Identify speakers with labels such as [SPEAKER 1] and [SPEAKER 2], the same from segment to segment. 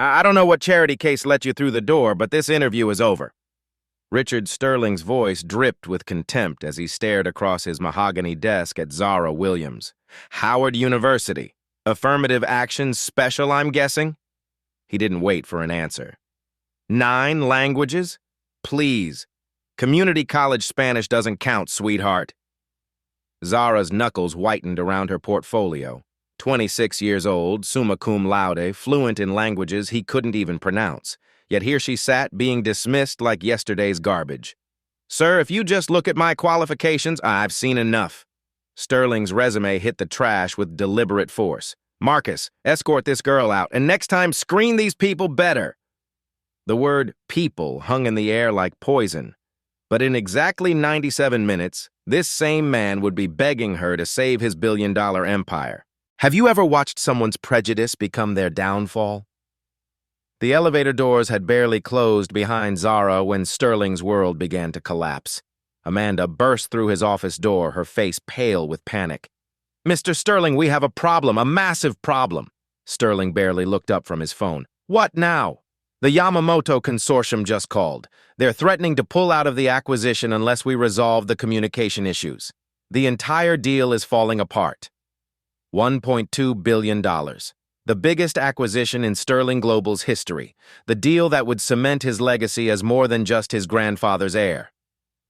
[SPEAKER 1] I don't know what charity case let you through the door, but this interview is over." Richard Sterling's voice dripped with contempt as he stared across his mahogany desk at Zara Williams. "Howard University. Affirmative action special, I'm guessing?" He didn't wait for an answer. 9 languages? Please. Community college Spanish doesn't count, sweetheart. Zara's knuckles whitened around her portfolio. 26 years old, summa cum laude, fluent in languages he couldn't even pronounce. Yet here she sat, being dismissed like yesterday's garbage. "Sir, if you just look at my qualifications, I've seen enough." Sterling's resume hit the trash with deliberate force. "Marcus, escort this girl out, and next time screen these people better." The word people hung in the air like poison. But in exactly 97 minutes, this same man would be begging her to save his billion-dollar empire. Have you ever watched someone's prejudice become their downfall? The elevator doors had barely closed behind Zara when Sterling's world began to collapse. Amanda burst through his office door, her face pale with panic. "Mr. Sterling, we have a problem, a massive problem." Sterling barely looked up from his phone. "What now?" "The Yamamoto Consortium just called. They're threatening to pull out of the acquisition unless we resolve the communication issues. The entire deal is falling apart." $1.2 billion. The biggest acquisition in Sterling Global's history. The deal that would cement his legacy as more than just his grandfather's heir.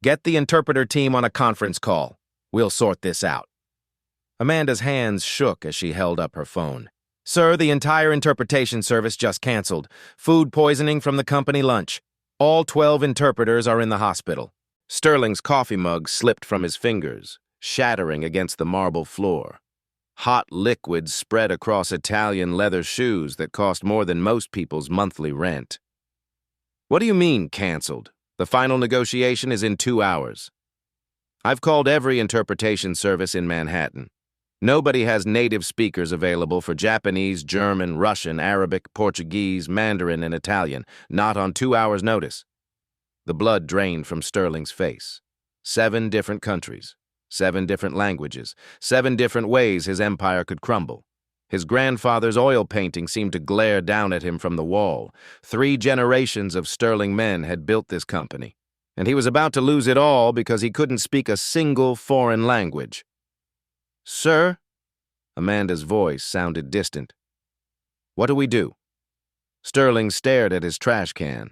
[SPEAKER 1] "Get the interpreter team on a conference call. We'll sort this out." Amanda's hands shook as she held up her phone. "Sir, the entire interpretation service just canceled. Food poisoning from the company lunch. All 12 interpreters are in the hospital." Sterling's coffee mug slipped from his fingers, shattering against the marble floor. Hot liquid spread across Italian leather shoes that cost more than most people's monthly rent. "What do you mean, canceled? The final negotiation is in 2 hours. I've called every interpretation service in Manhattan. Nobody has native speakers available for Japanese, German, Russian, Arabic, Portuguese, Mandarin, and Italian, not on 2 hours' notice." The blood drained from Sterling's face. 7 different countries, 7 different languages, 7 different ways his empire could crumble. His grandfather's oil painting seemed to glare down at him from the wall. 3 generations of Sterling men had built this company, and he was about to lose it all because he couldn't speak a single foreign language. "Sir?" Amanda's voice sounded distant. "What do we do?" Sterling stared at his trash can.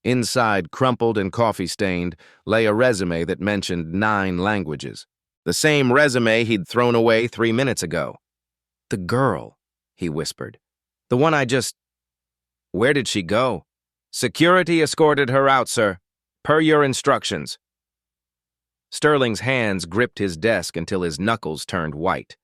[SPEAKER 1] Inside, crumpled and coffee-stained, lay a resume that mentioned 9 languages. The same resume he'd thrown away 3 minutes ago. "The girl," he whispered. "The one I just—" "Where did she go?" "Security escorted her out, sir. Per your instructions." Sterling's hands gripped his desk until his knuckles turned white.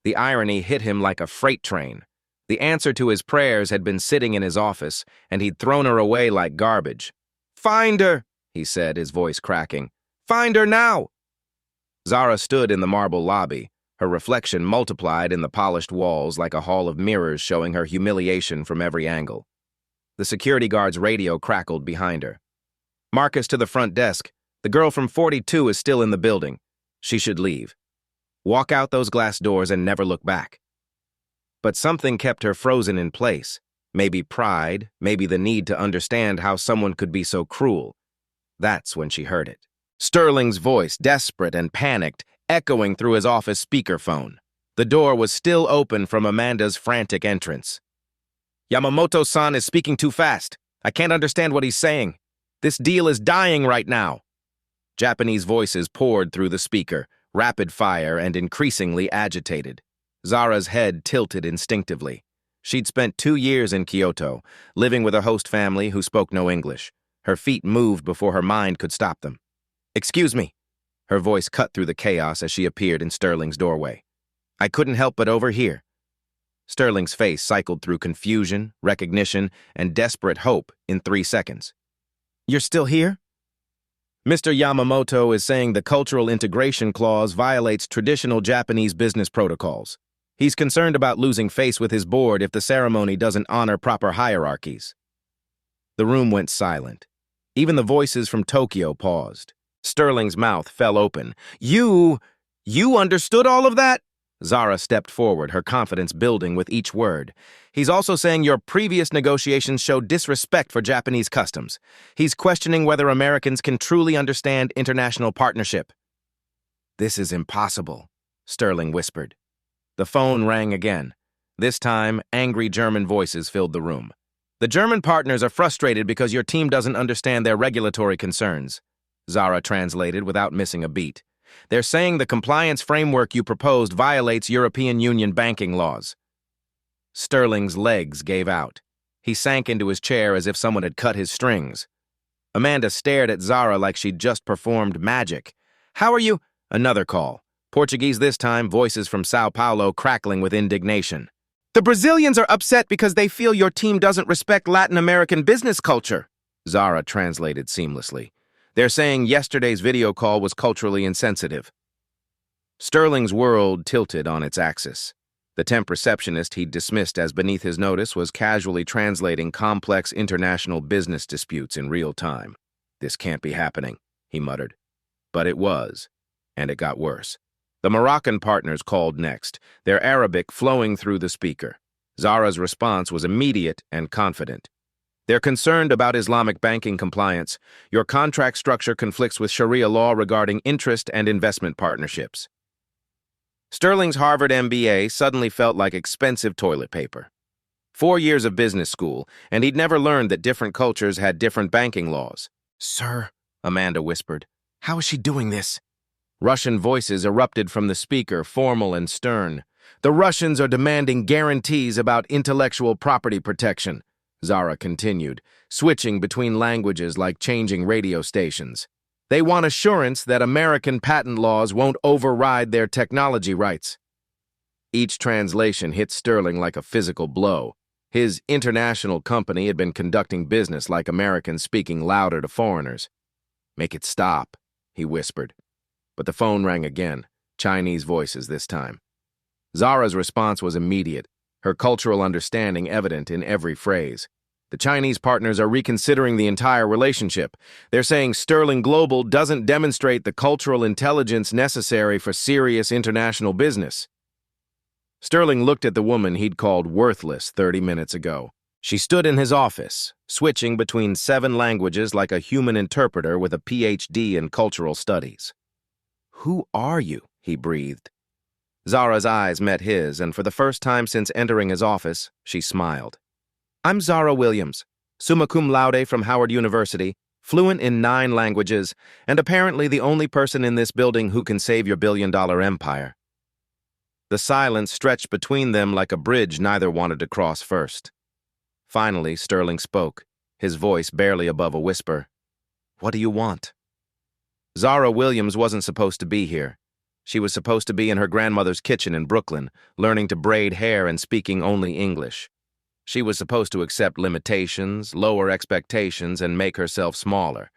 [SPEAKER 1] The irony hit him like a freight train. The answer to his prayers had been sitting in his office, and he'd thrown her away like garbage. "Find her," he said, his voice cracking. "Find her now!" Zara stood in the marble lobby, her reflection multiplied in the polished walls like a hall of mirrors showing her humiliation from every angle. The security guard's radio crackled behind her. "Marcus to the front desk. The girl from 42 is still in the building. She should leave. Walk out those glass doors and never look back." But something kept her frozen in place. Maybe pride, maybe the need to understand how someone could be so cruel. That's when she heard it. Sterling's voice, desperate and panicked, echoing through his office speakerphone. The door was still open from Amanda's frantic entrance. "Yamamoto-san is speaking too fast. I can't understand what he's saying. This deal is dying right now." Japanese voices poured through the speaker, rapid fire and increasingly agitated. Zara's head tilted instinctively. She'd spent 2 years in Kyoto, living with a host family who spoke no English. Her feet moved before her mind could stop them. "Excuse me." Her voice cut through the chaos as she appeared in Sterling's doorway. "I couldn't help but overhear." Sterling's face cycled through confusion, recognition, and desperate hope in 3 seconds. "You're still here?" "Mr. Yamamoto is saying the cultural integration clause violates traditional Japanese business protocols. He's concerned about losing face with his board if the ceremony doesn't honor proper hierarchies." The room went silent. Even the voices from Tokyo paused. Sterling's mouth fell open. You understood all of that?" Zara stepped forward, her confidence building with each word. He's also saying your previous negotiations show disrespect for Japanese customs. He's questioning whether Americans can truly understand international partnership. This is impossible, Sterling whispered. The phone rang again. This time, angry German voices filled the room. The German partners are frustrated because your team doesn't understand their regulatory concerns, Zara translated without missing a beat. They're saying the compliance framework you proposed violates European Union banking laws. Sterling's legs gave out. He sank into his chair as if someone had cut his strings. Amanda stared at Zara like she'd just performed magic. How are you? Another call. Portuguese this time, voices from Sao Paulo crackling with indignation. The Brazilians are upset because they feel your team doesn't respect Latin American business culture, Zara translated seamlessly. They're saying yesterday's video call was culturally insensitive. Sterling's world tilted on its axis. The temp receptionist he'd dismissed as beneath his notice was casually translating complex international business disputes in real time. This can't be happening, he muttered. But it was, and it got worse. The Moroccan partners called next, their Arabic flowing through the speaker. Zara's response was immediate and confident. They're concerned about Islamic banking compliance. Your contract structure conflicts with Sharia law regarding interest and investment partnerships. Sterling's Harvard MBA suddenly felt like expensive toilet paper. 4 years of business school, and he'd never learned that different cultures had different banking laws. Sir, Amanda whispered, how is she doing this? Russian voices erupted from the speaker, formal and stern. The Russians are demanding guarantees about intellectual property protection, Zara continued, switching between languages like changing radio stations. They want assurance that American patent laws won't override their technology rights. Each translation hit Sterling like a physical blow. His international company had been conducting business like Americans speaking louder to foreigners. Make it stop, he whispered. But the phone rang again, Chinese voices this time. Zara's response was immediate, her cultural understanding evident in every phrase. The Chinese partners are reconsidering the entire relationship. They're saying Sterling Global doesn't demonstrate the cultural intelligence necessary for serious international business. Sterling looked at the woman he'd called worthless 30 minutes ago. She stood in his office, switching between 7 languages like a human interpreter with a PhD in cultural studies. Who are you? He breathed. Zara's eyes met his, and for the first time since entering his office, she smiled. I'm Zara Williams, summa cum laude from Howard University, fluent in 9 languages, and apparently the only person in this building who can save your billion-dollar empire. The silence stretched between them like a bridge neither wanted to cross first. Finally, Sterling spoke, his voice barely above a whisper. What do you want? Zara Williams wasn't supposed to be here. She was supposed to be in her grandmother's kitchen in Brooklyn, learning to braid hair and speaking only English. She was supposed to accept limitations, lower expectations, and make herself smaller.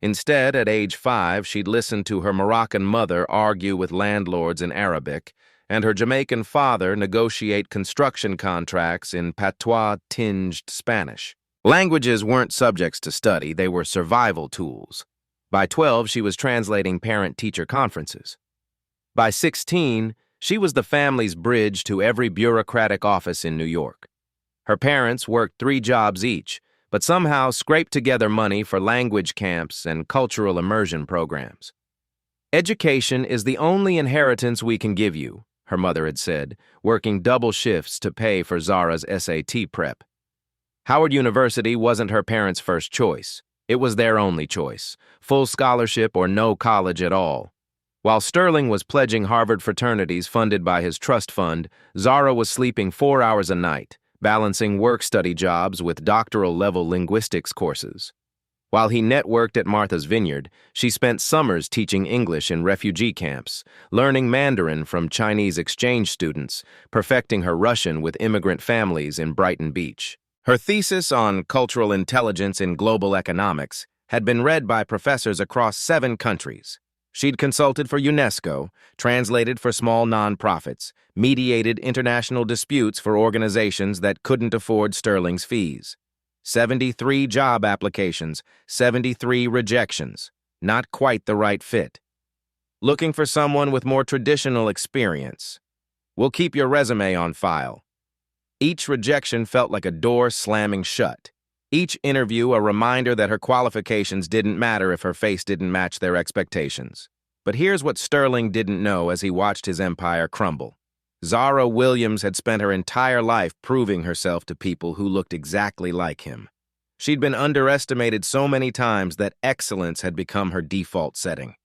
[SPEAKER 1] Instead, at age 5, she'd listened to her Moroccan mother argue with landlords in Arabic, and her Jamaican father negotiate construction contracts in patois-tinged Spanish. Languages weren't subjects to study, they were survival tools. By 12, she was translating parent-teacher conferences. By 16, she was the family's bridge to every bureaucratic office in New York. Her parents worked 3 jobs each, but somehow scraped together money for language camps and cultural immersion programs. Education is the only inheritance we can give you, her mother had said, working double shifts to pay for Zara's SAT prep. Howard University wasn't her parents' first choice. It was their only choice, full scholarship or no college at all. While Sterling was pledging Harvard fraternities funded by his trust fund, Zara was sleeping 4 hours a night, balancing work-study jobs with doctoral-level linguistics courses. While he networked at Martha's Vineyard, she spent summers teaching English in refugee camps, learning Mandarin from Chinese exchange students, perfecting her Russian with immigrant families in Brighton Beach. Her thesis on cultural intelligence in global economics had been read by professors across 7 countries. She'd consulted for UNESCO, translated for small nonprofits, mediated international disputes for organizations that couldn't afford Sterling's fees. 73 job applications, 73 rejections. Not quite the right fit. Looking for someone with more traditional experience. We'll keep your resume on file. Each rejection felt like a door slamming shut. Each interview a reminder that her qualifications didn't matter if her face didn't match their expectations. But here's what Sterling didn't know as he watched his empire crumble. Zara Williams had spent her entire life proving herself to people who looked exactly like him. She'd been underestimated so many times that excellence had become her default setting.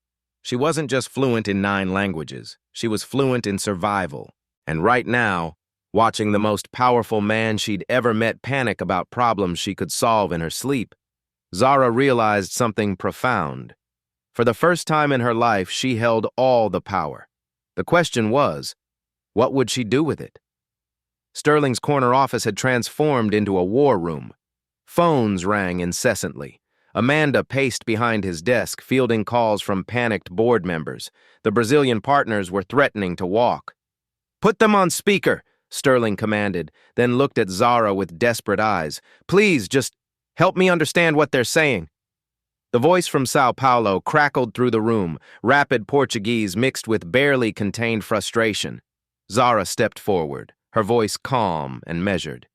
[SPEAKER 1] She wasn't just fluent in 9 languages, she was fluent in survival. And right now, watching the most powerful man she'd ever met panic about problems she could solve in her sleep, Zara realized something profound. For the first time in her life, she held all the power. The question was, what would she do with it? Sterling's corner office had transformed into a war room. Phones rang incessantly. Amanda paced behind his desk, fielding calls from panicked board members. The Brazilian partners were threatening to walk. "Put them on speaker," Sterling commanded, then looked at Zara with desperate eyes. "Please, just help me understand what they're saying." The voice from Sao Paulo crackled through the room, rapid Portuguese mixed with barely contained frustration. Zara stepped forward, her voice calm and measured.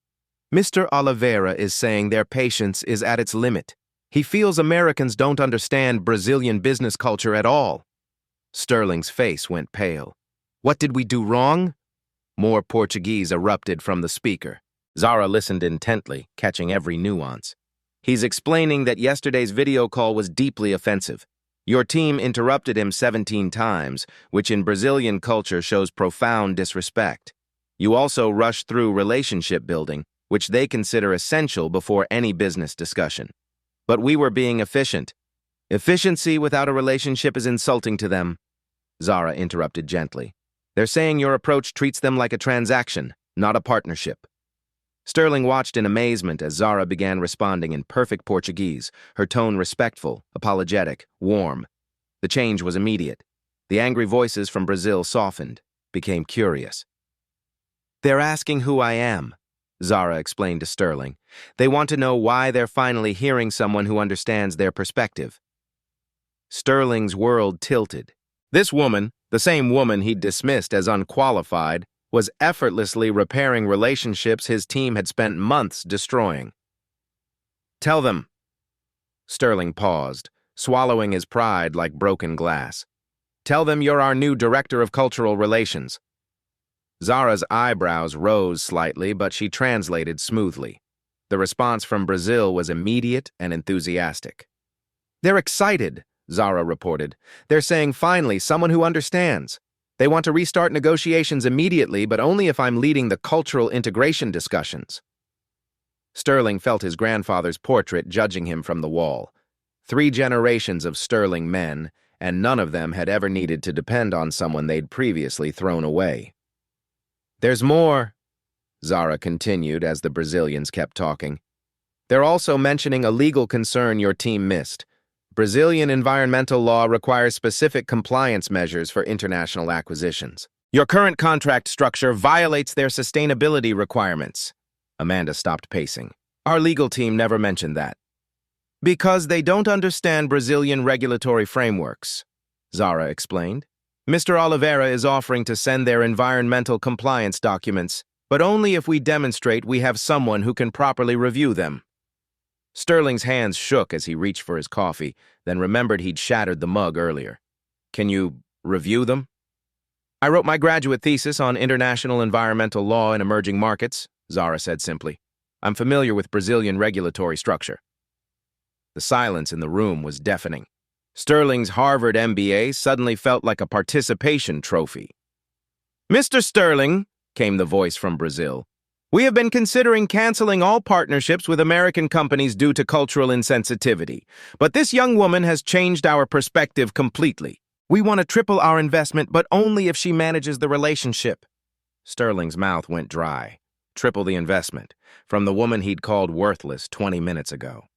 [SPEAKER 1] "Mr. Oliveira is saying their patience is at its limit. He feels Americans don't understand Brazilian business culture at all." Sterling's face went pale. "What did we do wrong?" More Portuguese erupted from the speaker. Zara listened intently, catching every nuance. "He's explaining that yesterday's video call was deeply offensive. Your team interrupted him 17 times, which in Brazilian culture shows profound disrespect. You also rushed through relationship building, which they consider essential before any business discussion. But we were being efficient. Efficiency without a relationship is insulting to them," Zara interrupted gently. "They're saying your approach treats them like a transaction, not a partnership." Sterling watched in amazement as Zara began responding in perfect Portuguese, her tone respectful, apologetic, warm. The change was immediate. The angry voices from Brazil softened, became curious. "They're asking who I am," Zara explained to Sterling. "They want to know why they're finally hearing someone who understands their perspective." Sterling's world tilted. This woman, the same woman he'd dismissed as unqualified, was effortlessly repairing relationships his team had spent months destroying. "Tell them." Sterling paused, swallowing his pride like broken glass. "Tell them you're our new Director of Cultural Relations." Zara's eyebrows rose slightly, but she translated smoothly. The response from Brazil was immediate and enthusiastic. "They're excited," Zara reported. "They're saying finally someone who understands. They want to restart negotiations immediately, but only if I'm leading the cultural integration discussions." Sterling felt his grandfather's portrait judging him from the wall. 3 generations of Sterling men, and none of them had ever needed to depend on someone they'd previously thrown away. "There's more," Zara continued as the Brazilians kept talking. "They're also mentioning a legal concern your team missed. Brazilian environmental law requires specific compliance measures for international acquisitions. Your current contract structure violates their sustainability requirements." Amanda stopped pacing. "Our legal team never mentioned that." "Because they don't understand Brazilian regulatory frameworks," Zara explained. "Mr. Oliveira is offering to send their environmental compliance documents, but only if we demonstrate we have someone who can properly review them." Sterling's hands shook as he reached for his coffee, then remembered he'd shattered the mug earlier. "Can you review them?" "I wrote my graduate thesis on international environmental law in emerging markets," Zara said simply. "I'm familiar with Brazilian regulatory structure." The silence in the room was deafening. Sterling's Harvard MBA suddenly felt like a participation trophy. "Mr. Sterling," came the voice from Brazil, "we have been considering canceling all partnerships with American companies due to cultural insensitivity. But this young woman has changed our perspective completely. We want to triple our investment, but only if she manages the relationship." Sterling's mouth went dry. Triple the investment, from the woman he'd called worthless 20 minutes ago.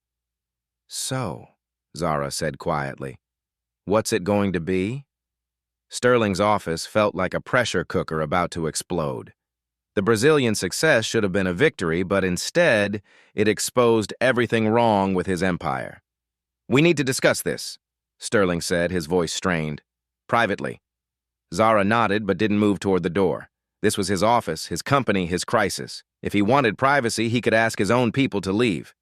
[SPEAKER 1] "So," Zara said quietly, "what's it going to be?" Sterling's office felt like a pressure cooker about to explode. The Brazilian success should have been a victory, but instead, it exposed everything wrong with his empire. "We need to discuss this," Sterling said, his voice strained. "Privately." Zara nodded but didn't move toward the door. This was his office, his company, his crisis. If he wanted privacy, he could ask his own people to leave.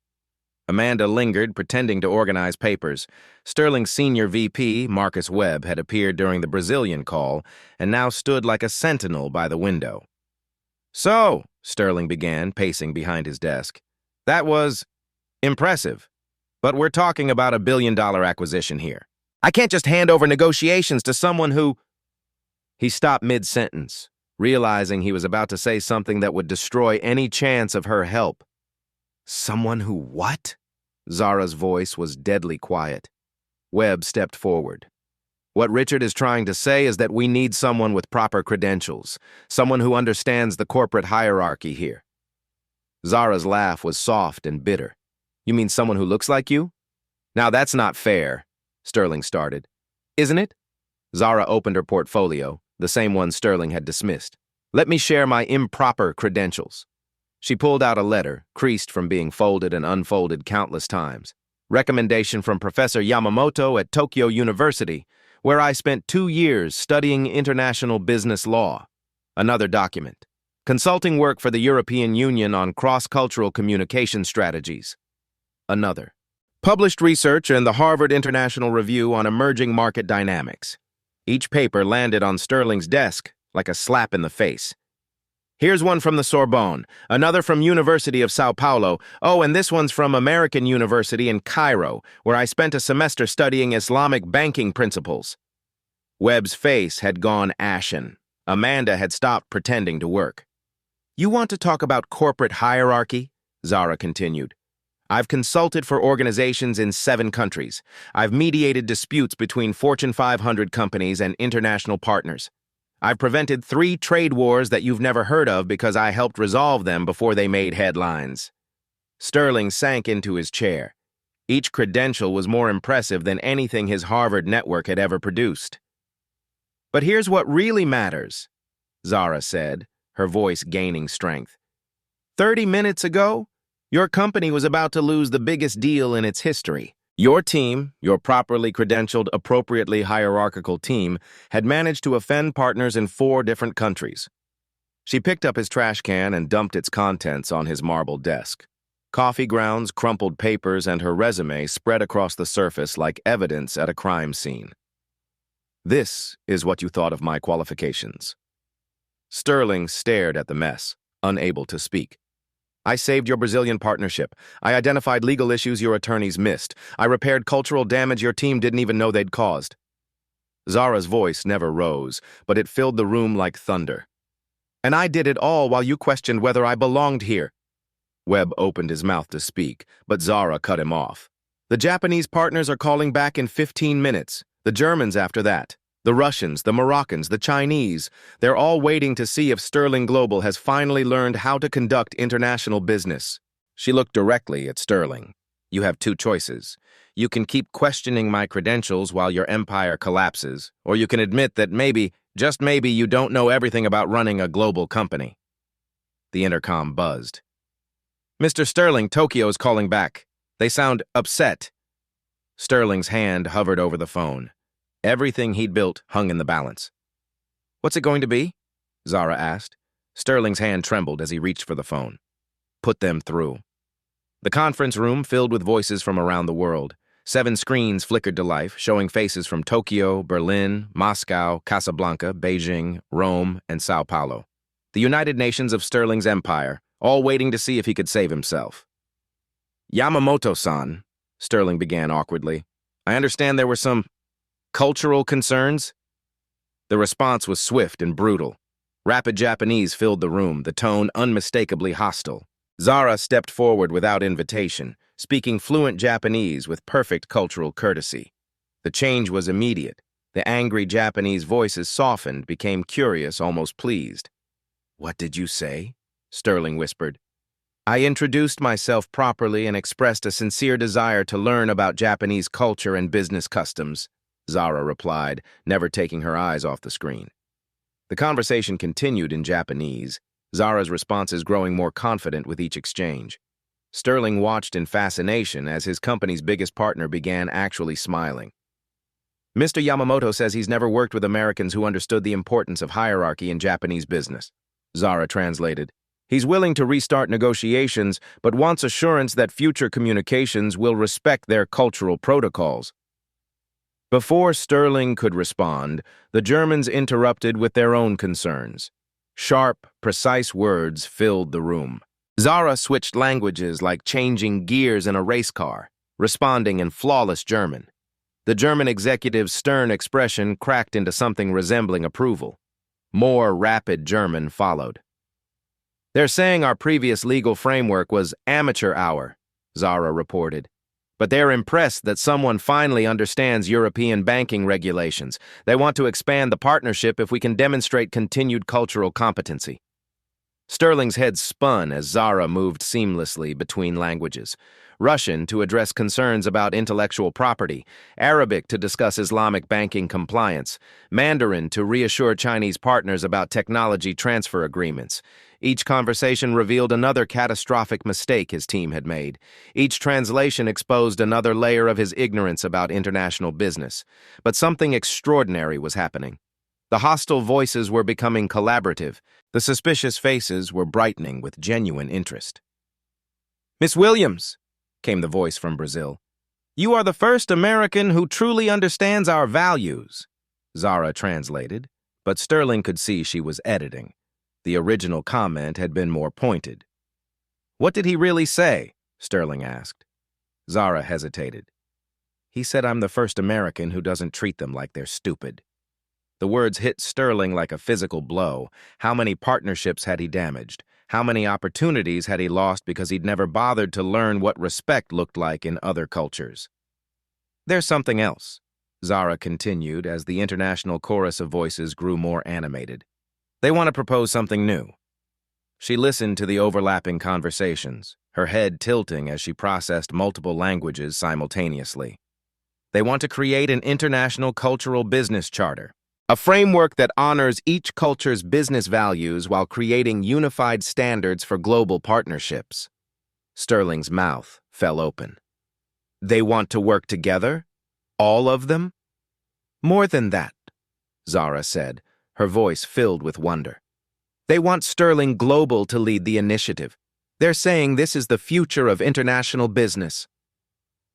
[SPEAKER 1] Amanda lingered, pretending to organize papers. Sterling's senior VP, Marcus Webb, had appeared during the Brazilian call and now stood like a sentinel by the window. "So," Sterling began, pacing behind his desk, "that was impressive. But we're talking about a billion-dollar acquisition here. I can't just hand over negotiations to someone who—" He stopped mid-sentence, realizing he was about to say something that would destroy any chance of her help. "Someone who what?" Zara's voice was deadly quiet. Webb stepped forward. "What Richard is trying to say is that we need someone with proper credentials, someone who understands the corporate hierarchy here." Zara's laugh was soft and bitter. "You mean someone who looks like you?" "Now that's not fair," Sterling started. "Isn't it?" Zara opened her portfolio, the same one Sterling had dismissed. "Let me share my improper credentials." She pulled out a letter, creased from being folded and unfolded countless times. "Recommendation from Professor Yamamoto at Tokyo University, where I spent 2 years studying international business law." Another document. "Consulting work for the European Union on cross-cultural communication strategies." Another. "Published research in the Harvard International Review on Emerging Market Dynamics." Each paper landed on Sterling's desk like a slap in the face. "Here's one from the Sorbonne, another from University of Sao Paulo. Oh, and this one's from American University in Cairo, where I spent a semester studying Islamic banking principles." Webb's face had gone ashen. Amanda had stopped pretending to work. "You want to talk about corporate hierarchy?" Zara continued. "I've consulted for organizations in 7 countries. I've mediated disputes between Fortune 500 companies and international partners. I've prevented 3 trade wars that you've never heard of because I helped resolve them before they made headlines." Sterling sank into his chair. Each credential was more impressive than anything his Harvard network had ever produced. "But here's what really matters," Zara said, her voice gaining strength. 30 minutes ago, your company was about to lose the biggest deal in its history. Your team, your properly credentialed, appropriately hierarchical team, had managed to offend partners in 4 different countries. She picked up his trash can and dumped its contents on his marble desk. Coffee grounds, crumpled papers, and her resume spread across the surface like evidence at a crime scene. "This is what you thought of my qualifications." Sterling stared at the mess, unable to speak. "I saved your Brazilian partnership. I identified legal issues your attorneys missed. I repaired cultural damage your team didn't even know they'd caused." Zara's voice never rose, but it filled the room like thunder. "And I did it all while you questioned whether I belonged here." Webb opened his mouth to speak, but Zara cut him off. "The Japanese partners are calling back in 15 minutes. The Germans after that. The Russians, the Moroccans, the Chinese, they're all waiting to see if Sterling Global has finally learned how to conduct international business." She looked directly at Sterling. "You have 2 choices. You can keep questioning my credentials while your empire collapses, or you can admit that maybe, just maybe, you don't know everything about running a global company." The intercom buzzed. "Mr. Sterling, Tokyo is calling back. They sound upset." Sterling's hand hovered over the phone. Everything he'd built hung in the balance. "What's it going to be?" Zara asked. Sterling's hand trembled as he reached for the phone. "Put them through." The conference room filled with voices from around the world. 7 screens flickered to life, showing faces from Tokyo, Berlin, Moscow, Casablanca, Beijing, Rome, and Sao Paulo. The United Nations of Sterling's empire, all waiting to see if he could save himself. "Yamamoto-san," Sterling began awkwardly, "I understand there were some cultural concerns?" The response was swift and brutal. Rapid Japanese filled the room, the tone unmistakably hostile. Zara stepped forward without invitation, speaking fluent Japanese with perfect cultural courtesy. The change was immediate. The angry Japanese voices softened, became curious, almost pleased. "What did you say?" Sterling whispered. "I introduced myself properly and expressed a sincere desire to learn about Japanese culture and business customs," Zara replied, never taking her eyes off the screen. The conversation continued in Japanese, Zara's responses growing more confident with each exchange. Sterling watched in fascination as his company's biggest partner began actually smiling. "Mr. Yamamoto says he's never worked with Americans who understood the importance of hierarchy in Japanese business. Zara translated. He's willing to restart negotiations, but wants assurance that future communications will respect their cultural protocols. Before Sterling could respond, the Germans interrupted with their own concerns. Sharp, precise words filled the room. Zara switched languages like changing gears in a race car, responding in flawless German. The German executive's stern expression cracked into something resembling approval. More rapid German followed. They're saying our previous legal framework was amateur hour, Zara reported. But they're impressed that someone finally understands European banking regulations. They want to expand the partnership if we can demonstrate continued cultural competency. Sterling's head spun as Zara moved seamlessly between languages. Russian to address concerns about intellectual property, Arabic to discuss Islamic banking compliance, Mandarin to reassure Chinese partners about technology transfer agreements. Each conversation revealed another catastrophic mistake his team had made. Each translation exposed another layer of his ignorance about international business. But something extraordinary was happening. The hostile voices were becoming collaborative. The suspicious faces were brightening with genuine interest. "Miss Williams," came the voice from Brazil, "you are the first American who truly understands our values," Zara translated, but Sterling could see she was editing. The original comment had been more pointed. "What did he really say?" Sterling asked. Zara hesitated. "He said I'm the first American who doesn't treat them like they're stupid." The words hit Sterling like a physical blow. How many partnerships had he damaged? How many opportunities had he lost because he'd never bothered to learn what respect looked like in other cultures? "There's something else," Zara continued as the international chorus of voices grew more animated. "They want to propose something new." She listened to the overlapping conversations, her head tilting as she processed multiple languages simultaneously. They want to create an international cultural business charter, a framework that honors each culture's business values while creating unified standards for global partnerships. Sterling's mouth fell open. "They want to work together? All of them?" "More than that," Zara said, her voice filled with wonder. "They want Sterling Global to lead the initiative. They're saying this is the future of international business."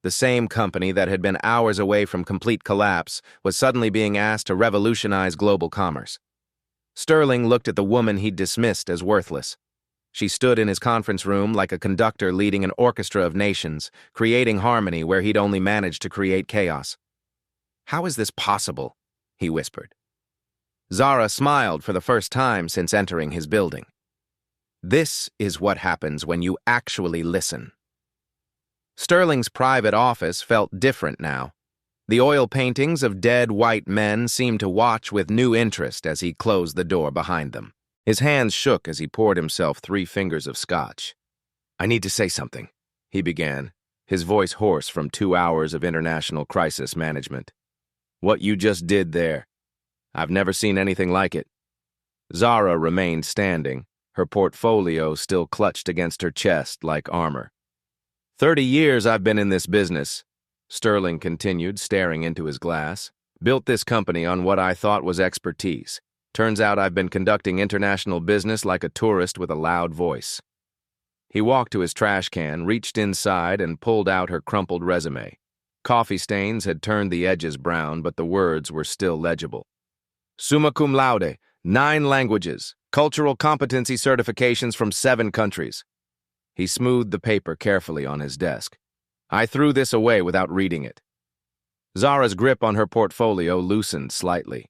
[SPEAKER 1] The same company that had been hours away from complete collapse was suddenly being asked to revolutionize global commerce. Sterling looked at the woman he'd dismissed as worthless. She stood in his conference room like a conductor leading an orchestra of nations, creating harmony where he'd only managed to create chaos. "How is this possible?" he whispered. Zara smiled for the first time since entering his building. "This is what happens when you actually listen." Sterling's private office felt different now. The oil paintings of dead white men seemed to watch with new interest as he closed the door behind them. His hands shook as he poured himself 3 fingers of scotch. "I need to say something," he began, his voice hoarse from 2 hours of international crisis management. "What you just did there, I've never seen anything like it." Zara remained standing, her portfolio still clutched against her chest like armor. 30 years I've been in this business," Sterling continued, staring into his glass. "Built this company on what I thought was expertise. Turns out I've been conducting international business like a tourist with a loud voice." He walked to his trash can, reached inside, and pulled out her crumpled resume. Coffee stains had turned the edges brown, but the words were still legible. "Summa cum laude, 9 languages, cultural competency certifications from 7 countries. He smoothed the paper carefully on his desk. "I threw this away without reading it." Zara's grip on her portfolio loosened slightly.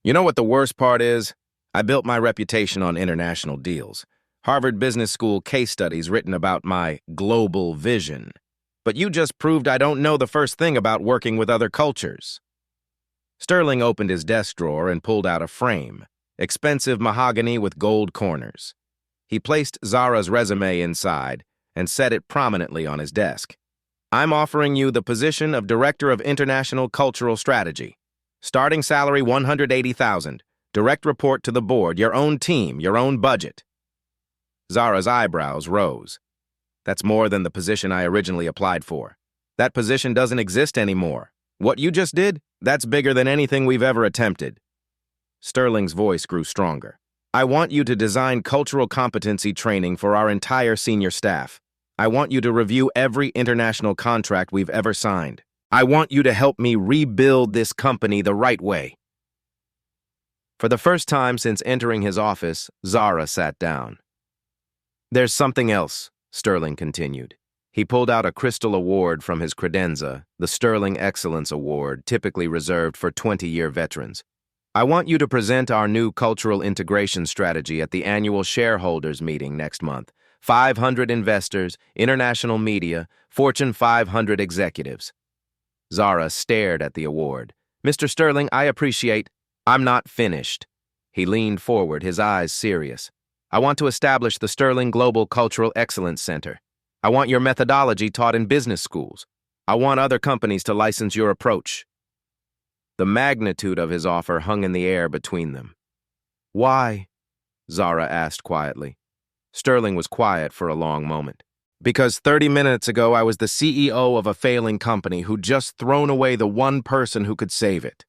[SPEAKER 1] "You know what the worst part is? I built my reputation on international deals. Harvard Business School case studies written about my global vision. But you just proved I don't know the first thing about working with other cultures." Sterling opened his desk drawer and pulled out a frame, expensive mahogany with gold corners. He placed Zara's resume inside and set it prominently on his desk. "I'm offering you the position of Director of International Cultural Strategy. Starting salary $180,000. Direct report to the board, your own team, your own budget." Zara's eyebrows rose. "That's more than the position I originally applied for. That position doesn't exist anymore. What you just did, that's bigger than anything we've ever attempted." Sterling's voice grew stronger. I want you to design cultural competency training for our entire senior staff. I want you to review every international contract we've ever signed. I want you to help me rebuild this company the right way." For the first time since entering his office, Zara sat down. "There's something else," Sterling continued. He pulled out a crystal award from his credenza, the Sterling Excellence Award, typically reserved for 20-year veterans. "I want you to present our new cultural integration strategy at the annual shareholders meeting next month. 500 investors, international media, Fortune 500 executives." Zara stared at the award. "Mr. Sterling, I appreciate—" "I'm not finished." He leaned forward, his eyes serious. "I want to establish the Sterling Global Cultural Excellence Center. I want your methodology taught in business schools. I want other companies to license your approach." The magnitude of his offer hung in the air between them. "Why?" Zara asked quietly. Sterling was quiet for a long moment. "Because 30 minutes ago I was the CEO of a failing company who'd just thrown away the one person who could save it.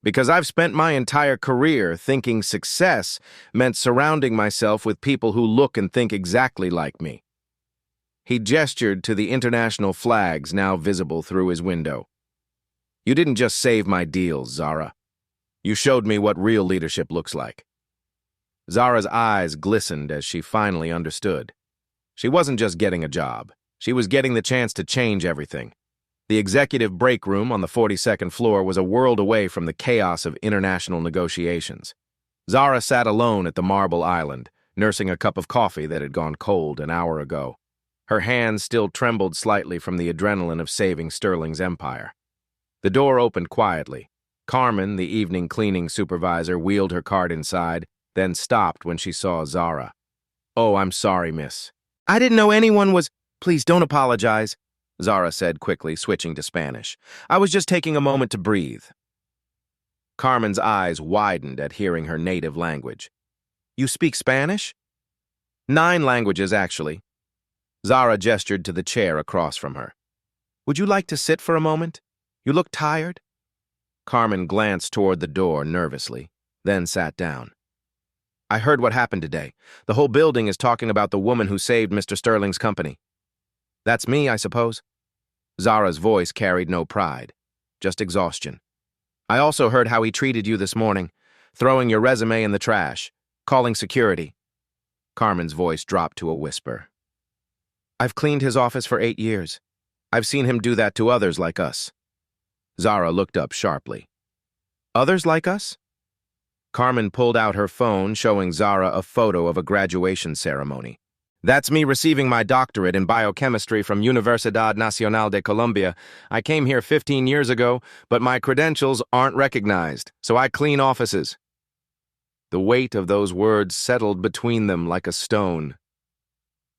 [SPEAKER 1] Because I've spent my entire career thinking success meant surrounding myself with people who look and think exactly like me." He gestured to the international flags now visible through his window. "You didn't just save my deals, Zara. You showed me what real leadership looks like." Zara's eyes glistened as she finally understood. She wasn't just getting a job. She was getting the chance to change everything. The executive break room on the 42nd floor was a world away from the chaos of international negotiations. Zara sat alone at the marble island, nursing a cup of coffee that had gone cold an hour ago. Her hands still trembled slightly from the adrenaline of saving Sterling's empire. The door opened quietly. Carmen, the evening cleaning supervisor, wheeled her cart inside, then stopped when she saw Zara. "Oh, I'm sorry, miss. I didn't know anyone was—" "Please don't apologize," Zara said quickly, switching to Spanish. "I was just taking a moment to breathe." Carmen's eyes widened at hearing her native language. "You speak Spanish?" "9 languages, actually." Zara gestured to the chair across from her. "Would you like to sit for a moment? You look tired." Carmen glanced toward the door nervously, then sat down. "I heard what happened today. The whole building is talking about the woman who saved Mr. Sterling's company." "That's me, I suppose?" Zara's voice carried no pride, just exhaustion. "I also heard how he treated you this morning, throwing your resume in the trash, calling security." Carmen's voice dropped to a whisper. "I've cleaned his office for 8 years. I've seen him do that to others like us." Zara looked up sharply. "Others like us?" Carmen pulled out her phone, showing Zara a photo of a graduation ceremony. "That's me receiving my doctorate in biochemistry from Universidad Nacional de Colombia. I came here 15 years ago, but my credentials aren't recognized, so I clean offices." The weight of those words settled between them like a stone.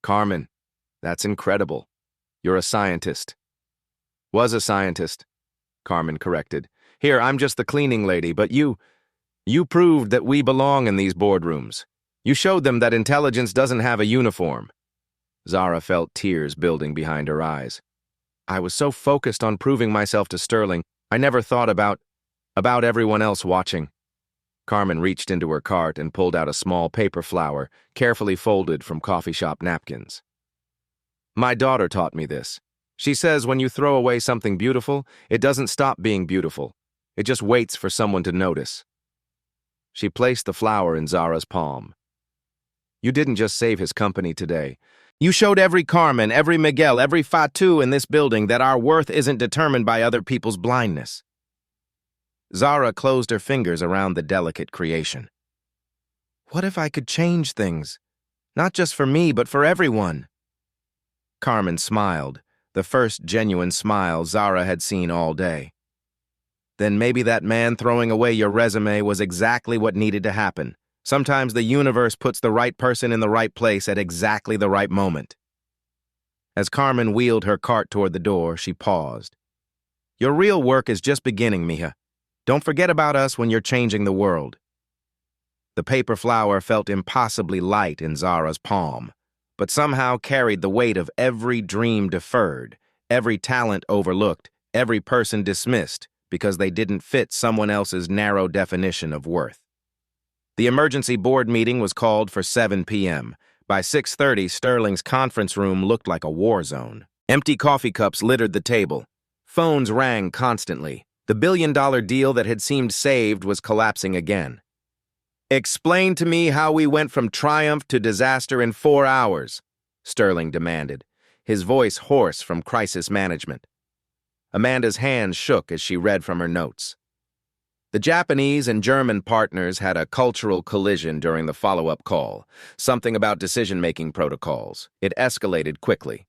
[SPEAKER 1] "Carmen, that's incredible. You're a scientist." "Was a scientist," Carmen corrected. "Here, I'm just the cleaning lady, but you proved that we belong in these boardrooms. You showed them that intelligence doesn't have a uniform." Zara felt tears building behind her eyes. "I was so focused on proving myself to Sterling, I never thought about everyone else watching." Carmen reached into her cart and pulled out a small paper flower, carefully folded from coffee shop napkins. "My daughter taught me this. She says when you throw away something beautiful, it doesn't stop being beautiful. It just waits for someone to notice." She placed the flower in Zara's palm. "You didn't just save his company today. You showed every Carmen, every Miguel, every Fatu in this building that our worth isn't determined by other people's blindness." Zara closed her fingers around the delicate creation. "What if I could change things? Not just for me, but for everyone." Carmen smiled, the first genuine smile Zara had seen all day. "Then maybe that man throwing away your resume was exactly what needed to happen. Sometimes the universe puts the right person in the right place at exactly the right moment." As Carmen wheeled her cart toward the door, she paused. "Your real work is just beginning, mija. Don't forget about us when you're changing the world." The paper flower felt impossibly light in Zara's palm, but somehow carried the weight of every dream deferred, every talent overlooked, every person dismissed because they didn't fit someone else's narrow definition of worth. The emergency board meeting was called for 7 p.m. By 6:30, Sterling's conference room looked like a war zone. Empty coffee cups littered the table. Phones rang constantly. The billion-dollar deal that had seemed saved was collapsing again. "Explain to me how we went from triumph to disaster in 4 hours," Sterling demanded, his voice hoarse from crisis management. Amanda's hands shook as she read from her notes. The Japanese and German partners had a cultural collision during the follow-up call, something about decision-making protocols. It escalated quickly.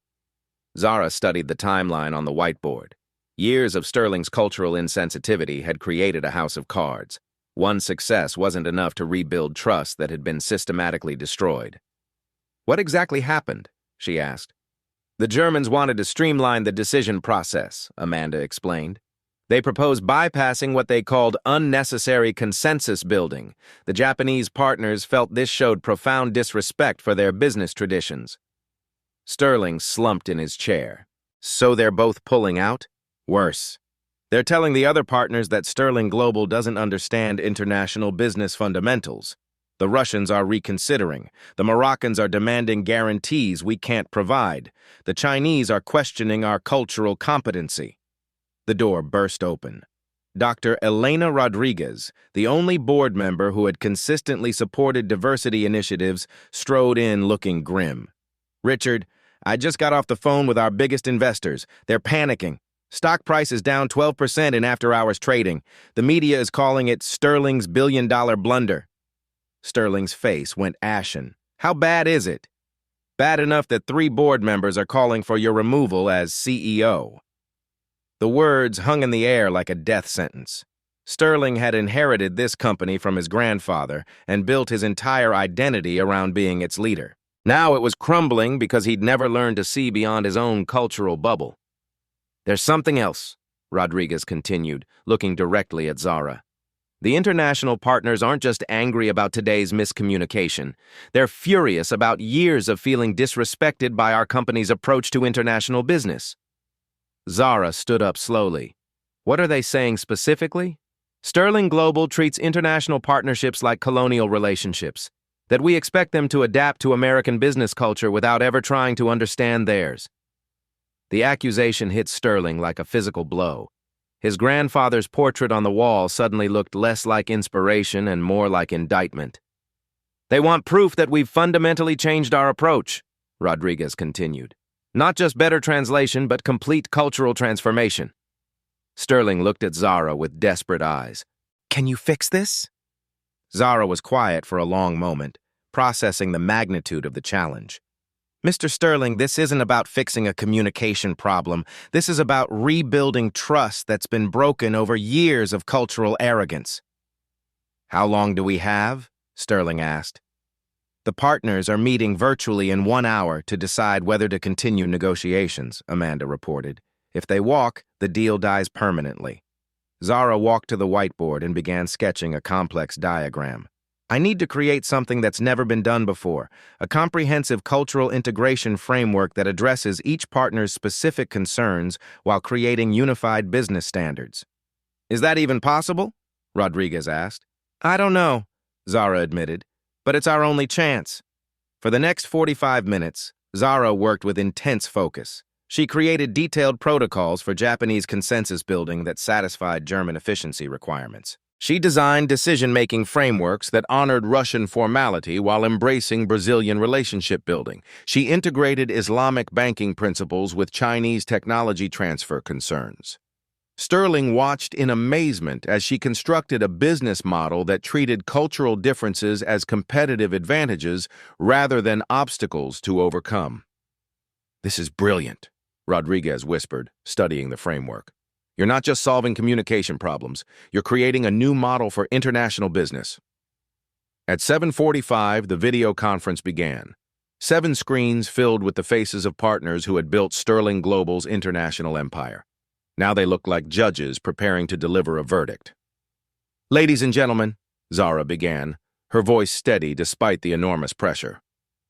[SPEAKER 1] Zara studied the timeline on the whiteboard. Years of Sterling's cultural insensitivity had created a house of cards. One success wasn't enough to rebuild trust that had been systematically destroyed. "What exactly happened?" she asked. "The Germans wanted to streamline the decision process," Amanda explained. "They proposed bypassing what they called unnecessary consensus building. The Japanese partners felt this showed profound disrespect for their business traditions." Sterling slumped in his chair. "So they're both pulling out? Worse. They're telling the other partners that Sterling Global doesn't understand international business fundamentals. The Russians are reconsidering. The Moroccans are demanding guarantees we can't provide. The Chinese are questioning our cultural competency." The door burst open. Dr. Elena Rodriguez, the only board member who had consistently supported diversity initiatives, strode in looking grim. "Richard, I just got off the phone with our biggest investors. They're panicking. Stock price is down 12% in after-hours trading. The media is calling it Sterling's billion-dollar blunder." Sterling's face went ashen. "How bad is it?" "Bad enough that 3 board members are calling for your removal as CEO." The words hung in the air like a death sentence. Sterling had inherited this company from his grandfather and built his entire identity around being its leader. Now it was crumbling because he'd never learned to see beyond his own cultural bubble. "There's something else," Rodriguez continued, looking directly at Zara. "The international partners aren't just angry about today's miscommunication. They're furious about years of feeling disrespected by our company's approach to international business." Zara stood up slowly. "What are they saying specifically?" "Sterling Global treats international partnerships like colonial relationships, that we expect them to adapt to American business culture without ever trying to understand theirs." The accusation hit Sterling like a physical blow. His grandfather's portrait on the wall suddenly looked less like inspiration and more like indictment. "They want proof that we've fundamentally changed our approach," Rodriguez continued. "Not just better translation, but complete cultural transformation." Sterling looked at Zara with desperate eyes. "Can you fix this?" Zara was quiet for a long moment, processing the magnitude of the challenge. "Mr. Sterling, this isn't about fixing a communication problem. This is about rebuilding trust that's been broken over years of cultural arrogance." "How long do we have?" Sterling asked. "The partners are meeting virtually in 1 hour to decide whether to continue negotiations," Amanda reported. "If they walk, the deal dies permanently." Zara walked to the whiteboard and began sketching a complex diagram. "I need to create something that's never been done before, a comprehensive cultural integration framework that addresses each partner's specific concerns while creating unified business standards." "Is that even possible?" Rodriguez asked. "I don't know," Zara admitted, "but it's our only chance." For the next 45 minutes, Zara worked with intense focus. She created detailed protocols for Japanese consensus building that satisfied German efficiency requirements. She designed decision-making frameworks that honored Russian formality while embracing Brazilian relationship building. She integrated Islamic banking principles with Chinese technology transfer concerns. Sterling watched in amazement as she constructed a business model that treated cultural differences as competitive advantages rather than obstacles to overcome. "This is brilliant," Rodriguez whispered, studying the framework. "You're not just solving communication problems, you're creating a new model for international business." At 7:45, the video conference began. 7 screens filled with the faces of partners who had built Sterling Global's international empire. Now they looked like judges preparing to deliver a verdict. "Ladies and gentlemen," Zara began, her voice steady despite the enormous pressure.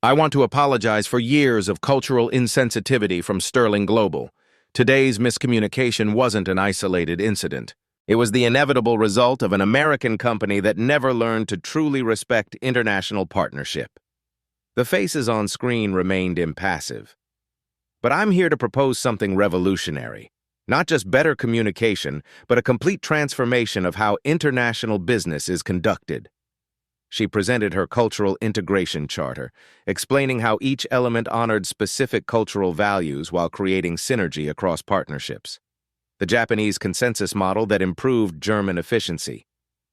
[SPEAKER 1] "I want to apologize for years of cultural insensitivity from Sterling Global. Today's miscommunication wasn't an isolated incident. It was the inevitable result of an American company that never learned to truly respect international partnership. The faces on screen remained impassive. But I'm here to propose something revolutionary. Not just better communication, but a complete transformation of how international business is conducted. She presented her cultural integration charter, explaining how each element honored specific cultural values while creating synergy across partnerships. The Japanese consensus model that improved German efficiency.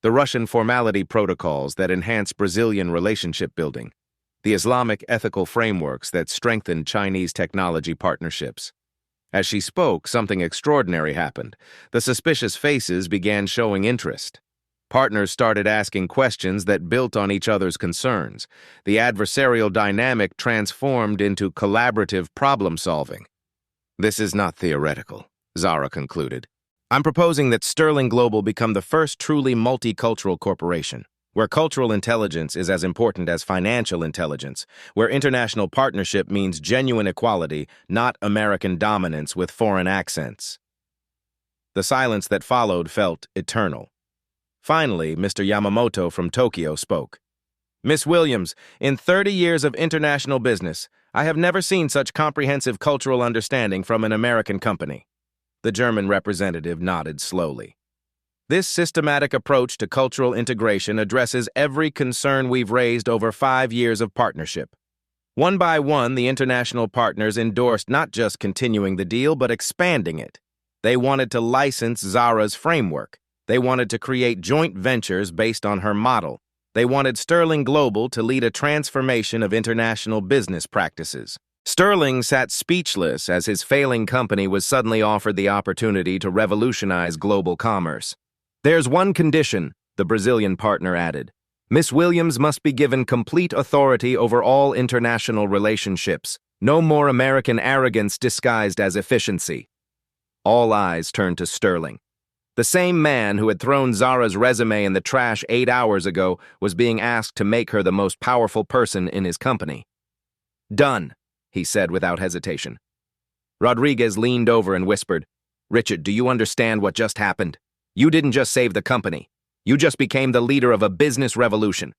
[SPEAKER 1] The Russian formality protocols that enhanced Brazilian relationship building. The Islamic ethical frameworks that strengthened Chinese technology partnerships. As she spoke, something extraordinary happened. The suspicious faces began showing interest. Partners started asking questions that built on each other's concerns. The adversarial dynamic transformed into collaborative problem-solving. This is not theoretical, Zara concluded. I'm proposing that Sterling Global become the first truly multicultural corporation, where cultural intelligence is as important as financial intelligence, where international partnership means genuine equality, not American dominance with foreign accents. The silence that followed felt eternal. Finally, Mr. Yamamoto from Tokyo spoke. Miss Williams, in 30 years of international business, I have never seen such comprehensive cultural understanding from an American company. The German representative nodded slowly. This systematic approach to cultural integration addresses every concern we've raised over 5 years of partnership. One by one, the international partners endorsed not just continuing the deal, but expanding it. They wanted to license Zara's framework. They wanted to create joint ventures based on her model. They wanted Sterling Global to lead a transformation of international business practices. Sterling sat speechless as his failing company was suddenly offered the opportunity to revolutionize global commerce. There's one condition, the Brazilian partner added. Miss Williams must be given complete authority over all international relationships. No more American arrogance disguised as efficiency. All eyes turned to Sterling. The same man who had thrown Zara's resume in the trash 8 hours ago was being asked to make her the most powerful person in his company. Done, he said without hesitation. Rodriguez leaned over and whispered, Richard, do you understand what just happened? You didn't just save the company. You just became the leader of a business revolution.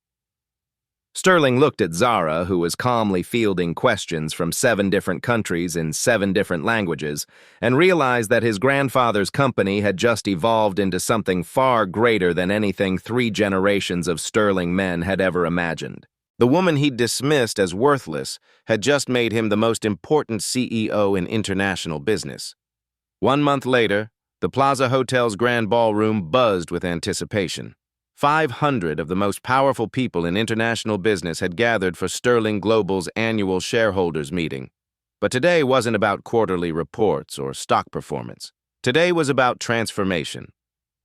[SPEAKER 1] Sterling looked at Zara, who was calmly fielding questions from 7 different countries in 7 different languages, and realized that his grandfather's company had just evolved into something far greater than anything 3 generations of Sterling men had ever imagined. The woman he'd dismissed as worthless had just made him the most important CEO in international business. 1 month later, the Plaza Hotel's grand ballroom buzzed with anticipation. 500 of the most powerful people in international business had gathered for Sterling Global's annual shareholders meeting. But today wasn't about quarterly reports or stock performance. Today was about transformation.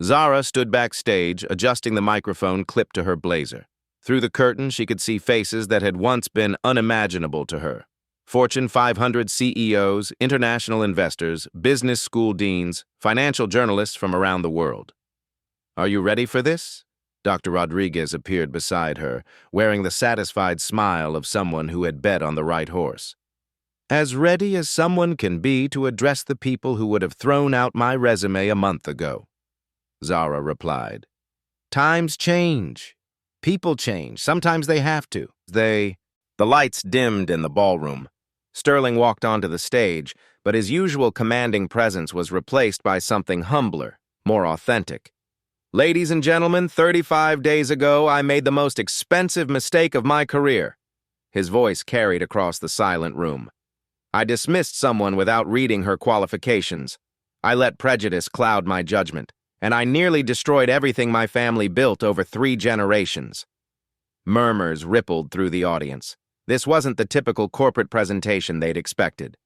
[SPEAKER 1] Zara stood backstage, adjusting the microphone clipped to her blazer. Through the curtain, she could see faces that had once been unimaginable to her. Fortune 500 CEOs, international investors, business school deans, financial journalists from around the world. Are you ready for this? Dr. Rodriguez appeared beside her, wearing the satisfied smile of someone who had bet on the right horse. As ready as someone can be to address the people who would have thrown out my resume a month ago, Zara replied. Times change. People change. Sometimes they have to. The lights dimmed in the ballroom. Sterling walked onto the stage, but his usual commanding presence was replaced by something humbler, more authentic. Ladies and gentlemen, 35 days ago, I made the most expensive mistake of my career. His voice carried across the silent room. I dismissed someone without reading her qualifications. I let prejudice cloud my judgment, and I nearly destroyed everything my family built over 3 generations. Murmurs rippled through the audience. This wasn't the typical corporate presentation they'd expected.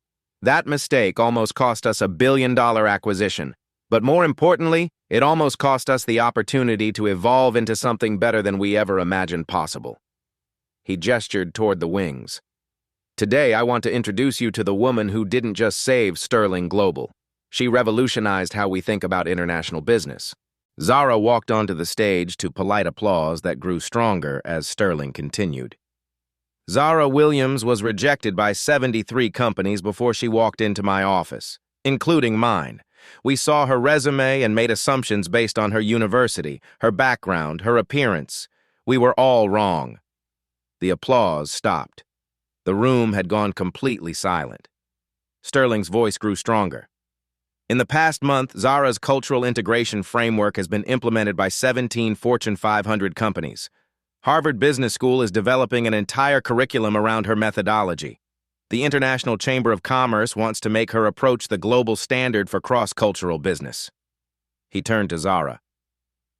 [SPEAKER 1] That mistake almost cost us a billion-dollar acquisition. But more importantly, it almost cost us the opportunity to evolve into something better than we ever imagined possible. He gestured toward the wings. Today, I want to introduce you to the woman who didn't just save Sterling Global. She revolutionized how we think about international business. Zara walked onto the stage to polite applause that grew stronger as Sterling continued. Zara Williams was rejected by 73 companies before she walked into my office, including mine. We saw her resume and made assumptions based on her university, her background, her appearance. We were all wrong. The applause stopped. The room had gone completely silent. Sterling's voice grew stronger. In the past month, Zara's cultural integration framework has been implemented by 17 Fortune 500 companies. Harvard Business School is developing an entire curriculum around her methodology. The International Chamber of Commerce wants to make her approach the global standard for cross-cultural business. He turned to Zara.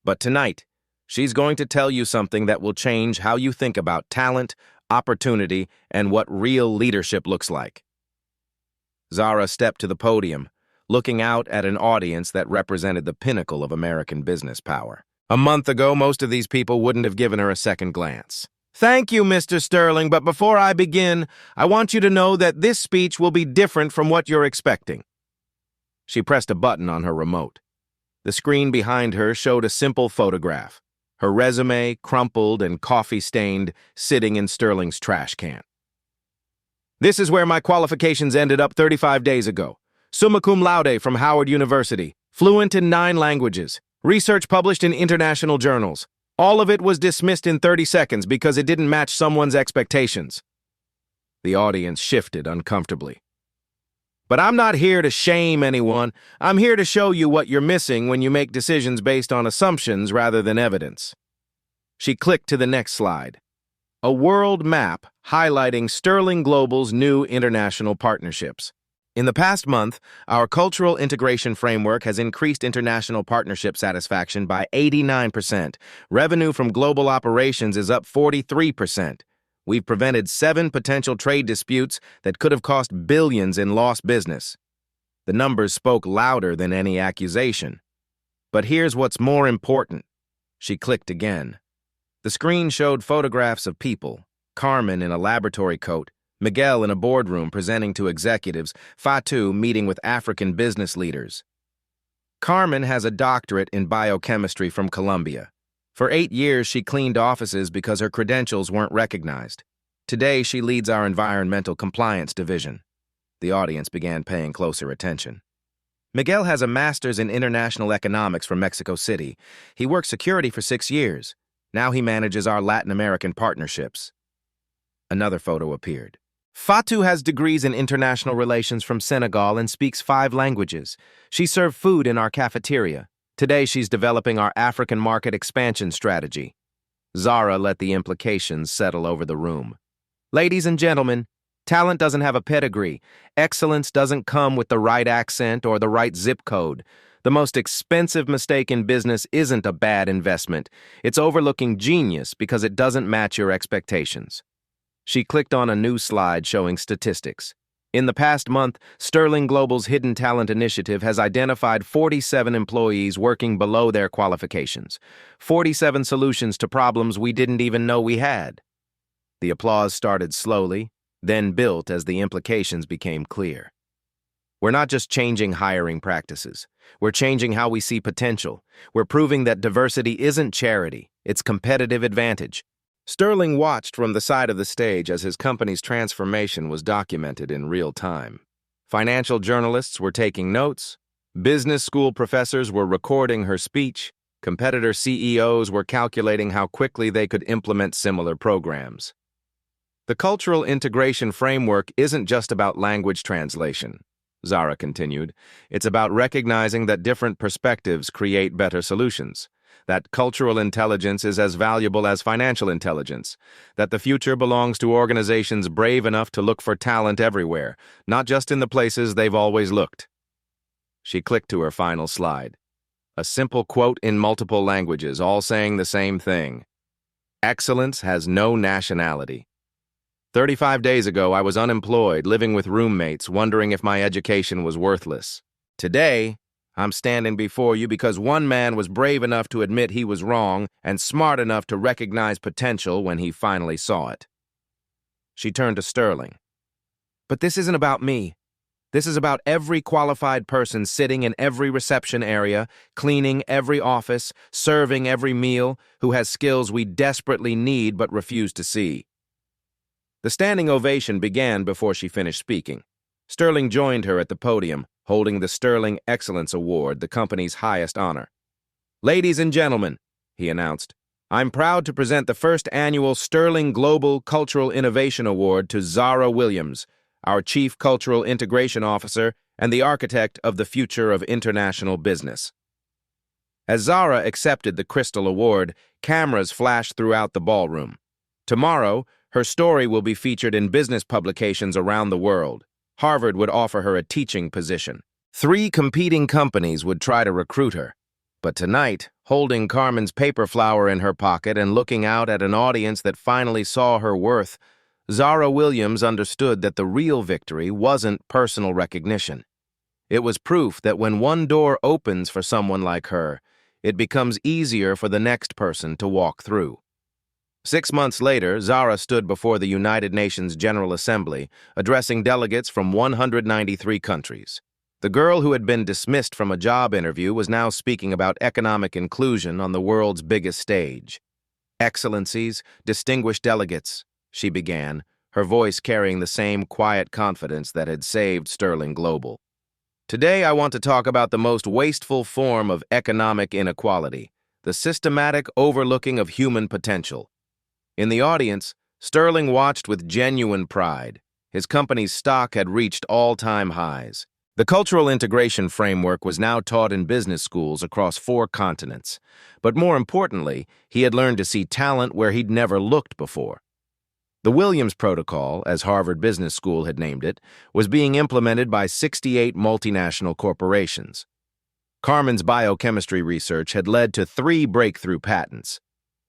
[SPEAKER 1] But tonight, she's going to tell you something that will change how you think about talent, opportunity, and what real leadership looks like. Zara stepped to the podium, looking out at an audience that represented the pinnacle of American business power. A month ago, most of these people wouldn't have given her a second glance. Thank you, Mr. Sterling, but before I begin, I want you to know that this speech will be different from what you're expecting. She pressed a button on her remote. The screen behind her showed a simple photograph, her resume, crumpled and coffee-stained, sitting in Sterling's trash can. This is where my qualifications ended up 35 days ago. Summa cum laude from Howard University, fluent in 9 languages, research published in international journals. All of it was dismissed in 30 seconds because it didn't match someone's expectations. The audience shifted uncomfortably. But I'm not here to shame anyone. I'm here to show you what you're missing when you make decisions based on assumptions rather than evidence. She clicked to the next slide. A world map highlighting Sterling Global's new international partnerships. In the past month, our cultural integration framework has increased international partnership satisfaction by 89%. Revenue from global operations is up 43%. We've prevented 7 potential trade disputes that could have cost billions in lost business. The numbers spoke louder than any accusation. But here's what's more important. She clicked again. The screen showed photographs of people, Carmen in a laboratory coat, Miguel in a boardroom presenting to executives, Fatu meeting with African business leaders. Carmen has a doctorate in biochemistry from Columbia. For 8 years, she cleaned offices because her credentials weren't recognized. Today, she leads our environmental compliance division. The audience began paying closer attention. Miguel has a master's in international economics from Mexico City. He worked security for 6 years. Now he manages our Latin American partnerships. Another photo appeared. Fatu has degrees in international relations from Senegal and speaks 5 languages. She served food in our cafeteria. Today, she's developing our African market expansion strategy. Zara let the implications settle over the room. Ladies and gentlemen, talent doesn't have a pedigree. Excellence doesn't come with the right accent or the right zip code. The most expensive mistake in business isn't a bad investment. It's overlooking genius because it doesn't match your expectations. She clicked on a new slide showing statistics. In the past month, Sterling Global's Hidden Talent Initiative has identified 47 employees working below their qualifications, 47 solutions to problems we didn't even know we had. The applause started slowly, then built as the implications became clear. We're not just changing hiring practices. We're changing how we see potential. We're proving that diversity isn't charity, it's competitive advantage. Sterling watched from the side of the stage as his company's transformation was documented in real time. Financial journalists were taking notes, business school professors were recording her speech, competitor CEOs were calculating how quickly they could implement similar programs. The cultural integration framework isn't just about language translation, Zara continued. It's about recognizing that different perspectives create better solutions. That cultural intelligence is as valuable as financial intelligence, that the future belongs to organizations brave enough to look for talent everywhere, not just in the places they've always looked. She clicked to her final slide. A simple quote in multiple languages, all saying the same thing. Excellence has no nationality. 35 days ago, I was unemployed, living with roommates, wondering if my education was worthless. Today, I'm standing before you because one man was brave enough to admit he was wrong and smart enough to recognize potential when he finally saw it. She turned to Sterling. But this isn't about me. This is about every qualified person sitting in every reception area, cleaning every office, serving every meal, who has skills we desperately need but refuse to see. The standing ovation began before she finished speaking. Sterling joined her at the podium, holding the Sterling Excellence Award, the company's highest honor. "Ladies and gentlemen," he announced, "I'm proud to present the first annual Sterling Global Cultural Innovation Award to Zara Williams, our Chief Cultural Integration Officer and the architect of the future of international business." As Zara accepted the Crystal Award, cameras flashed throughout the ballroom. Tomorrow, her story will be featured in business publications around the world. Harvard would offer her a teaching position. 3 competing companies would try to recruit her. But tonight, holding Carmen's paper flower in her pocket and looking out at an audience that finally saw her worth, Zara Williams understood that the real victory wasn't personal recognition. It was proof that when one door opens for someone like her, it becomes easier for the next person to walk through. 6 months later, Zara stood before the United Nations General Assembly, addressing delegates from 193 countries. The girl who had been dismissed from a job interview was now speaking about economic inclusion on the world's biggest stage. "Excellencies, distinguished delegates," she began, her voice carrying the same quiet confidence that had saved Sterling Global. "Today I want to talk about the most wasteful form of economic inequality, the systematic overlooking of human potential." In the audience, Sterling watched with genuine pride. His company's stock had reached all-time highs. The cultural integration framework was now taught in business schools across 4 continents. But more importantly, he had learned to see talent where he'd never looked before. The Williams Protocol, as Harvard Business School had named it, was being implemented by 68 multinational corporations. Carmen's biochemistry research had led to 3 breakthrough patents.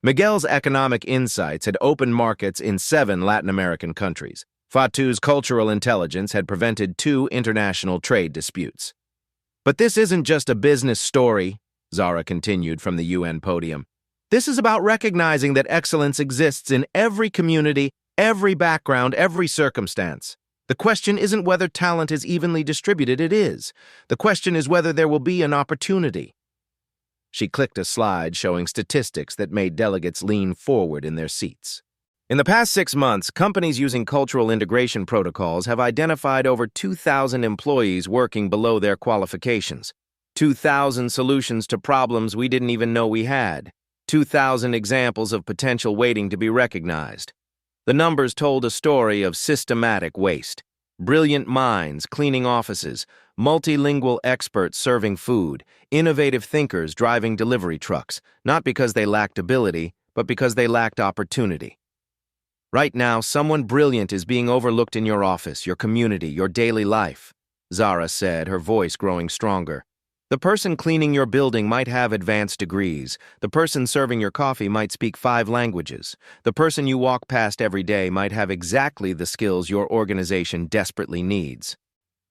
[SPEAKER 1] Miguel's economic insights had opened markets in 7 Latin American countries. Fatu's cultural intelligence had prevented 2 international trade disputes. "But this isn't just a business story," Zara continued from the UN podium. "This is about recognizing that excellence exists in every community, every background, every circumstance. The question isn't whether talent is evenly distributed, it is. The question is whether there will be an opportunity." She clicked a slide showing statistics that made delegates lean forward in their seats. In the past 6 months, companies using cultural integration protocols have identified over 2,000 employees working below their qualifications, 2,000 solutions to problems we didn't even know we had, 2,000 examples of potential waiting to be recognized. The numbers told a story of systematic waste. Brilliant minds cleaning offices, multilingual experts serving food, innovative thinkers driving delivery trucks, not because they lacked ability, but because they lacked opportunity. "Right now, someone brilliant is being overlooked in your office, your community, your daily life," Zara said, her voice growing stronger. "The person cleaning your building might have advanced degrees. The person serving your coffee might speak 5 languages. The person you walk past every day might have exactly the skills your organization desperately needs."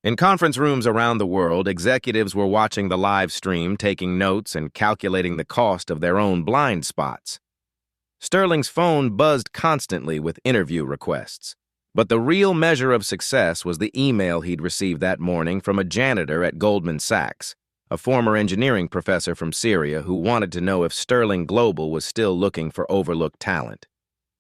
[SPEAKER 1] In conference rooms around the world, executives were watching the live stream, taking notes and calculating the cost of their own blind spots. Sterling's phone buzzed constantly with interview requests. But the real measure of success was the email he'd received that morning from a janitor at Goldman Sachs, a former engineering professor from Syria who wanted to know if Sterling Global was still looking for overlooked talent.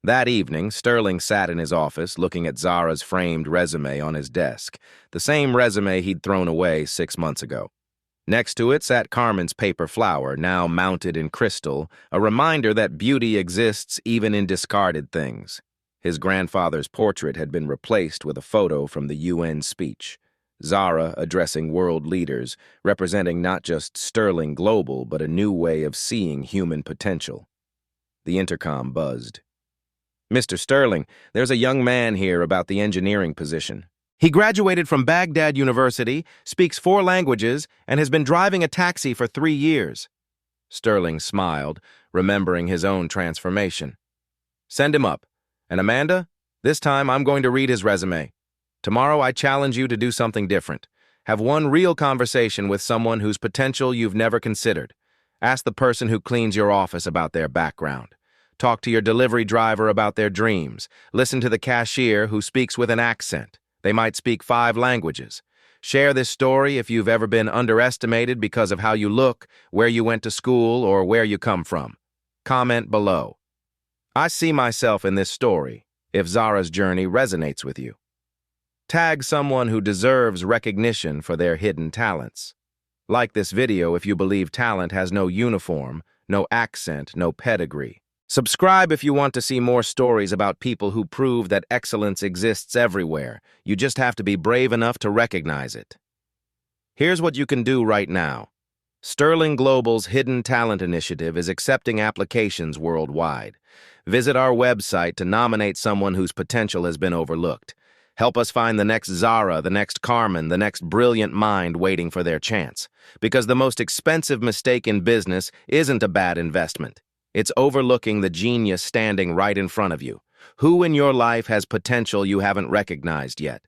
[SPEAKER 1] That evening, Sterling sat in his office looking at Zara's framed resume on his desk, the same resume he'd thrown away 6 months ago. Next to it sat Carmen's paper flower, now mounted in crystal, a reminder that beauty exists even in discarded things. His grandfather's portrait had been replaced with a photo from the UN speech. Zara addressing world leaders, representing not just Sterling Global, but a new way of seeing human potential. The intercom buzzed. "Mr. Sterling, there's a young man here about the engineering position. He graduated from Baghdad University, speaks 4 languages, and has been driving a taxi for 3 years. Sterling smiled, remembering his own transformation. "Send him up. And Amanda, this time I'm going to read his resume. Tomorrow I challenge you to do something different. Have one real conversation with someone whose potential you've never considered. Ask the person who cleans your office about their background. Talk to your delivery driver about their dreams. Listen to the cashier who speaks with an accent. They might speak 5 languages. Share this story if you've ever been underestimated because of how you look, where you went to school, or where you come from. Comment below. I see myself in this story, if Zara's journey resonates with you." Tag someone who deserves recognition for their hidden talents. Like this video if you believe talent has no uniform, no accent, no pedigree. Subscribe if you want to see more stories about people who prove that excellence exists everywhere. You just have to be brave enough to recognize it. Here's what you can do right now. Sterling Global's Hidden Talent Initiative is accepting applications worldwide. Visit our website to nominate someone whose potential has been overlooked. Help us find the next Zara, the next Carmen, the next brilliant mind waiting for their chance. Because the most expensive mistake in business isn't a bad investment. It's overlooking the genius standing right in front of you. Who in your life has potential you haven't recognized yet?